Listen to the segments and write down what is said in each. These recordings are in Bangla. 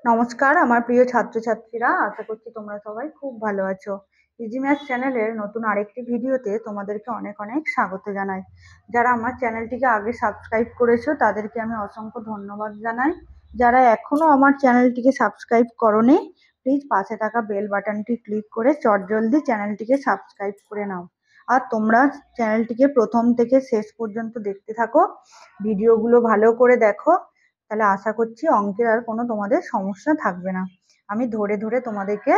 নমস্কার আমার প্রিয় ছাত্রছাত্রীরা, আশা করছি তোমরা সবাই খুব ভালো আছো। ইজি ম্যাথ চ্যানেলের নতুন আরেকটি ভিডিওতে তোমাদেরকে অনেক অনেক স্বাগত জানাই। যারা আমার চ্যানেলটিকে আগে সাবস্ক্রাইব করেছো তাদেরকে আমি অসংখ্য ধন্যবাদ জানাই। যারা এখনো আমার চ্যানেলটিকে সাবস্ক্রাইব করোনি, প্লিজ পাশে থাকা বেল বাটনটি ক্লিক করে চটজলদি চ্যানেলটিকে সাবস্ক্রাইব করে নাও। আর তোমরা চ্যানেলটিকে প্রথম থেকে শেষ পর্যন্ত দেখতে থাকো, ভিডিওগুলো ভালো করে দেখো, তাহলে আশা করছি অঙ্কের আর কোনো তোমাদের সমস্যা থাকবে না। আমি ধরে ধরে তোমাদেরকে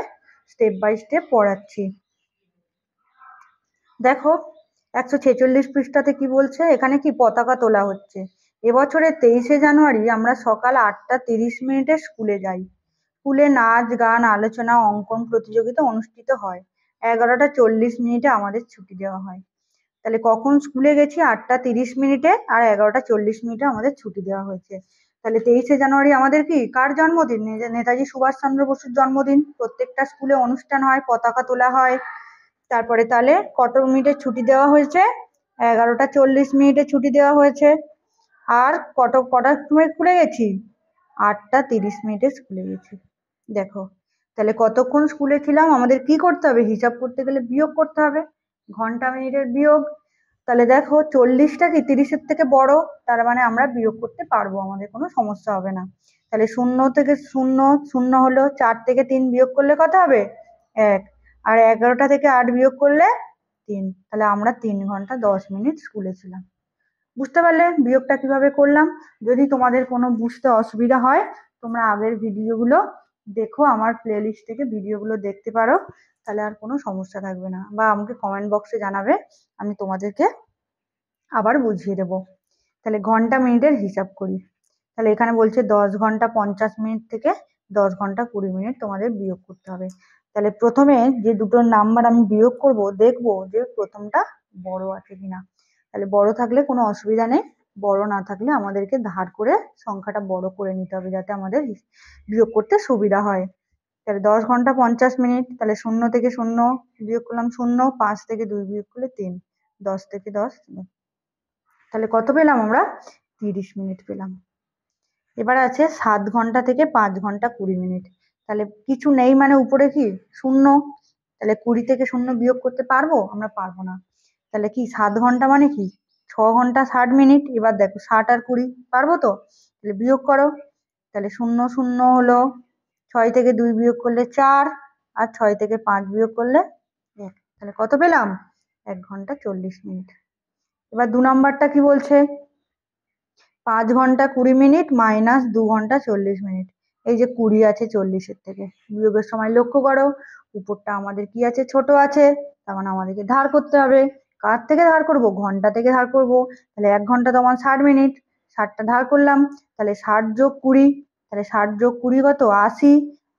স্টেপ বাই স্টেপ পড়াচ্ছি। দেখো 146 পৃষ্ঠাতে কি বলছে, এখানে কি পতাকা তোলা হচ্ছে। এবছরের 23শে জানুয়ারি আমরা সকাল 8:30 স্কুলে যাই। স্কুলে নাচ গান আলোচনা অঙ্কন প্রতিযোগিতা অনুষ্ঠিত হয়। 11:40 আমাদের ছুটি দেওয়া হয়। তাহলে কখন স্কুলে গেছি? 8:30 আর 11:40 আমাদের ছুটি দেওয়া হয়েছে। তাহলে 23শে জানুয়ারি আমাদের কি কার জন্মদিন? নেতাজি সুভাষচন্দ্র বসুর জন্মদিন। প্রত্যেকটা স্কুলে অনুষ্ঠান হয়, পতাকা তোলা হয়। তারপরে তাহলে কত মিনিটের ছুটি দেওয়া হয়েছে? 11:40 ছুটি দেওয়া হয়েছে। আর কটার সময় স্কুলে গেছি? 8:30 স্কুলে গেছি। দেখো তাহলে কতক্ষণ স্কুলে ছিলাম, আমাদের কি করতে হবে? হিসাব করতে গেলে বিয়োগ করতে হবে, ঘন্টা মিনিটের বিয়োগ। তাহলে দেখো 40টা কি 30-এর থেকে বড়, তার মানে আমরা বিয়োগ করতে পারবো, আমাদের কোনো সমস্যা হবে না। তাহলে 0 থেকে 0 0 হলো, 4 থেকে 3 বিয়োগ করলে কত হবে? 1। আর 11টা থেকে 8 বিয়োগ করলে 3। তাহলে আমরা 3 ঘন্টা 10 মিনিট স্কুলে ছিলাম। বুঝতে পারলে বিয়োগটা কিভাবে করলাম? যদি তোমাদের কোনো বুঝতে অসুবিধা হয়, তোমরা আগের ভিডিওগুলো দেখো, আমার প্লেলিস্ট থেকে ভিডিওগুলো দেখতে পারো, তাহলে আর কোনো সমস্যা থাকবে না। বা আমাকে কমেন্ট বক্সে জানাবে, আমি তোমাদেরকে আবার বুঝিয়ে দেবো। তাহলে ঘন্টা মিনিটের হিসাব করি। তাহলে এখানে বলছে 10 ঘন্টা 50 মিনিট থেকে 10 ঘন্টা 20 মিনিট তোমাদের বিয়োগ করতে হবে। তাহলে প্রথমে যে দুটো নাম্বার আমি বিয়োগ করব, দেখবো যে প্রথমটা বড় আছে কিনা। তাহলে বড় থাকলে কোনো অসুবিধা নেই, বড় না থাকলে আমাদেরকে ধার করে সংখ্যাটা বড় করে নিতে হবে, যাতে আমাদের বিয়োগ করতে সুবিধা হয়। তাহলে 10 ঘন্টা 50 মিনিট, তাহলে 0 থেকে 0 বিয়োগ করলাম 0, 5 থেকে 2 বিয়োগ করলে 3, 10 থেকে 10, তাহলে কত পেলাম আমরা? 30 মিনিট পেলাম। এবার আছে 7 ঘন্টা থেকে 5 ঘন্টা 20 মিনিট। তাহলে কিছু নেই মানে উপরে কি? 0। তাহলে 20 থেকে 0 বিয়োগ করতে পারবো? আমরা পারবো না। তাহলে কি 7 ঘন্টা মানে কি? 6 ঘন্টা 60 মিনিট। এবার দেখো 60 আর 20 পারবো তো? তাহলে বিয়োগ করো। তাহলে 0 0 হলো, 6 থেকে 2 বিয়োগ করলে 4, আর 6 থেকে 5 বিয়োগ করলে 1। তাহলে কত পেলাম? 1 ঘন্টা 40 মিনিট। এবার 2 নাম্বারটা কি বলছে? 5 ঘন্টা 20 মিনিট মাইনাস 2 ঘন্টা 40 মিনিট। এই যে 20 আছে 40-এর থেকে, বিয়োগের সময় লক্ষ্য করো উপরটা আমাদের কি আছে? ছোট আছে, তার মানে আমাদেরকে ধার করতে হবে। কার থেকে ধার করব? ঘন্টা থেকে ধার করব। তাহলে 1 ঘন্টা তোমার 60 মিনিট, 60টা ধার করলাম। তাহলে 60 যোগ 20, তাহলে 60 যোগ 20 কত? 80।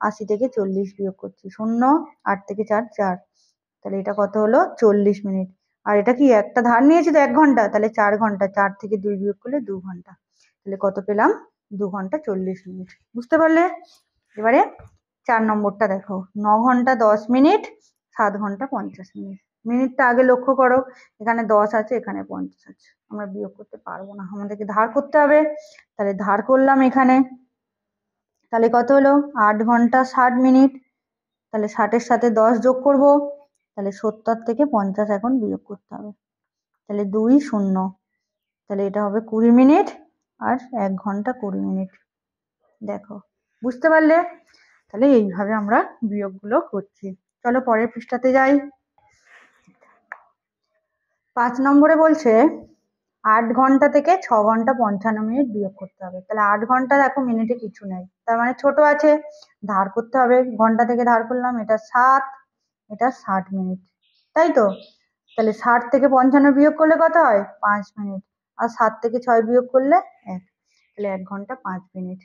80 থেকে 40 বিয়োগ করছি, 0, 8 থেকে 4 4, তাহলে এটা কত হলো? 40 মিনিট। আর এটা কি একটা ধার নিয়েছি তো 1 ঘন্টা, তাহলে 4 ঘন্টা, 4 থেকে 2 বিয়োগ করলে 2 ঘন্টা। তাহলে কত পেলাম? 2 ঘন্টা 40 মিনিট। বুঝতে পারলে? এবারে 4 নম্বরটা দেখো, 9 ঘন্টা 10 মিনিট 7 ঘন্টা 50 মিনিট। মিনিটটা আগে লক্ষ্য করো, এখানে 10 আছে এখানে 50 আছে, আমরা বিয়োগ করতে পারবো না, আমাদেরকে ধার করতে হবে। তাহলে ধার করলাম এখানে, তাহলে কত হলো? 8 ঘন্টা 60 মিনিট। তাহলে 60-এর সাথে 10 যোগ করব, তাহলে 70 থেকে 50 এখন বিয়োগ করতে হবে। তাহলে 2 0, তাহলে এটা হবে 20 মিনিট আর 1 ঘন্টা 20 মিনিট। দেখো বুঝতে পারলে? তাহলে এইভাবে আমরা বিয়োগগুলো করছি। চলো পরের পৃষ্ঠাতে যাই। 5 নম্বরে বলছে 8 ঘন্টা থেকে 6 ঘন্টা 55 মিনিট বিয়োগ করতে হবে। তাহলে 8 ঘন্টা দেখো মিনিটে কিছু নেই, তার মানে ছোট আছে, ধার করতে হবে। ঘন্টা থেকে ধার করলাম, এটা 7, এটা 60 মিনিট, তাই তো? তাহলে 60 থেকে 55 বিয়োগ করলে কত হয়? 5 মিনিট। আর 7 থেকে 6 বিয়োগ করলে 1, তাহলে 1 ঘন্টা 5 মিনিট।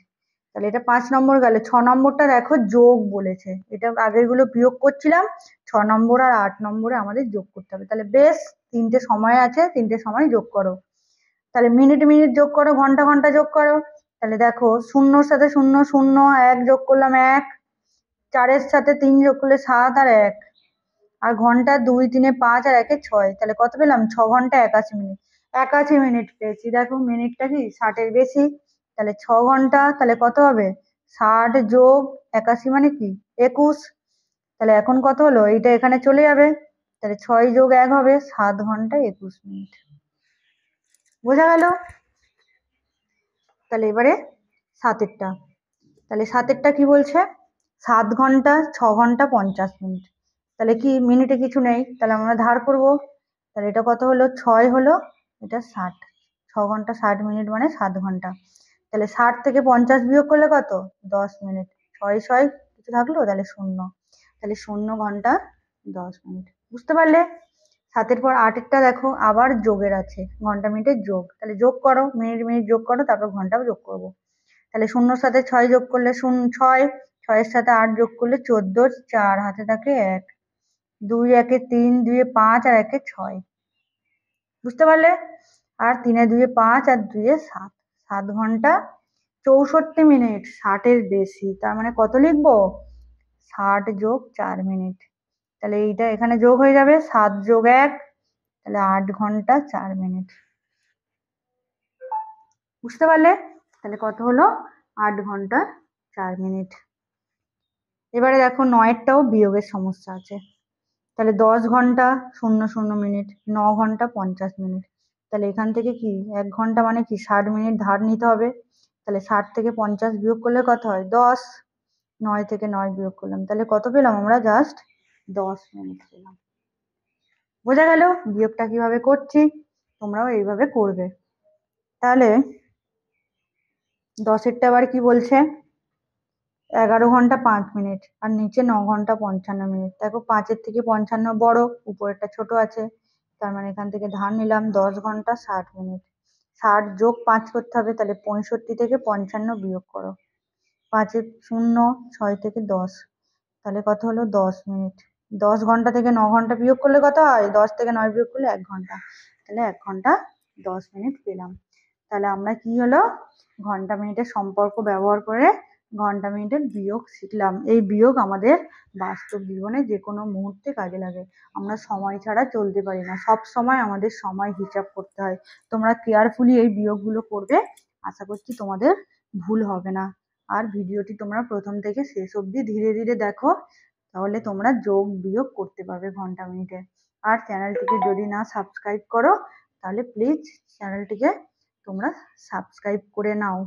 তাহলে এটা 5 নম্বর গেল। 6 নম্বরটা দেখো যোগ বলেছে, এটা আগের গুলো বিয়োগ করছিলাম, 6 নম্বর আর 8 নম্বরে আমাদের যোগ করতে হবে। তাহলে বেশ, 3টে সময় আছে, 3টে সময় যোগ করো। তাহলে মিনিট মিনিট যোগ করো, ঘন্টা ঘন্টা যোগ করো। তাহলে দেখো 0-র সাথে 0 0, 1 যোগ করলাম 1, 4-এর সাথে 3 যোগ করলে 7 আর 1, আর ঘন্টা 2 3 5 আর 1 6, তাহলে কত পেলাম? 6 ঘন্টা 81 মিনিট। 81 মিনিট পেয়েছি। দেখো মিনিটটা কি 60-এর বেশি, তাহলে 6 ঘন্টা, তাহলে কত হবে? 60 যোগ 81 মানে কি 21। তাহলে এখন কত হলো, এইটা এখানে চলে যাবে, তাহলে 6 যোগ 1 হবে 7 ঘন্টা 21 মিনিট। বোঝা গেল? তাহলে এবারে সাতেরটা, তাহলে সাতেরটা কি বলছে, 7 ঘন্টা 6 ঘন্টা 50 মিনিট। তাহলে কি মিনিটে কিছু নেই, তাহলে আমরা ধার করব। তাহলে এটা কত হলো, 6 হলো, এটা 60, 6 ঘন্টা 60 মিনিট মানে 7 ঘন্টা। তাহলে 60 থেকে 50 বিয়োগ করলে কত, 10 মিনিট। 6 6 কিছু থাকলো, তাহলে 0, তাহলে 0 ঘন্টা 10 মিনিট। বুঝতে পারলে? সাতের পর আটেরটা দেখো, আবার যোগের আছে, ঘন্টা মিনিটের যোগ। তাহলে যোগ করো, মিনিট মিনিট যোগ করো, তারপর ঘন্টা যোগ করবো। তাহলে 0-র সাথে 6 যোগ করলে 6, 6-এর সাথে 8 যোগ করলে 14, 4 হাতে থাকে 1, 2 1 3, 2 5 আর 1 6। বুঝতে পারলে? আর 3 2 5 আর 2 7, 7 ঘন্টা 64 মিনিট। 60-এর বেশি, তার মানে কত লিখবো, 60 যোগ 4 মিনিট। তাহলে এইটা এখানে যোগ হয়ে যাবে, 7 যোগ 1, তাহলে 8 ঘন্টা 4 মিনিট। বুঝতে পারলে? তাহলে কত হলো, 8 ঘন্টা 4 মিনিট। এবারে দেখো 9-এরটাও বিয়োগের সমস্যা আছে। তাহলে 10 ঘন্টা 00 মিনিট, 9 ঘন্টা 50 মিনিট। তাহলে এখান থেকে কি 1 ঘন্টা মানে কি 60 মিনিট ধার নিতে হবে। তাহলে 60 থেকে 50 বিয়োগ করলে কত হয়, 10। 9 থেকে 9 বিয়োগ করলাম, তাহলে কত পেলাম আমরা, জাস্ট 10 মিনিট পেলাম। বোঝা গেল বিয়োগটা কিভাবে করছি? তোমরাও এইভাবে করবে। তাহলে 10-এরটা আবার কি বলছে, 11 ঘন্টা 5 মিনিট আর নিচে 9 ঘন্টা 55 মিনিট। দেখো 5-এর থেকে 55 বড়, উপরেরটা ছোট আছে, তার মানে এখান থেকে ধার নিলাম 10 ঘন্টা 60 মিনিট। 60 যোগ 5 করতে হবে, তাহলে 65 থেকে 55 বিয়োগ করো, 5-এ 0, 6 থেকে 10, তাহলে কত হলো 10 মিনিট। 10 ঘন্টা থেকে 9 ঘন্টা বিয়োগ করলে কত হয়, 10 থেকে 9 বিয়োগ করলে 1 ঘন্টা, তাহলে 1 ঘন্টা 10 মিনিট পেলাম। তাহলে আমরা কি হলো, ঘন্টা মিনিটের সম্পর্ক ব্যবহার করে ঘন্টা মিনিটের বিয়োগ শিখলাম। এই বিয়োগ আমাদের বাস্তব জীবনে যে কোনো মুহূর্তে কাজে লাগে। আমরা সময় ছাড়া চলতে পারি না, সব সময় আমাদের সময় হিসাব করতে হয়। তোমরা কেয়ারফুলি এই বিয়োগগুলো করবে, আশা করছি তোমাদের ভুল হবে না। আর ভিডিওটি তোমরা প্রথম থেকে শেষ অবধি ধীরে ধীরে দেখো, তাহলে তোমরা যোগ বিয়োগ করতে পারবে ঘন্টা মিনিটে। আর চ্যানেলটিকে যদি না সাবস্ক্রাইব করো, তাহলে প্লিজ চ্যানেলটিকে তোমরা সাবস্ক্রাইব করে নাও।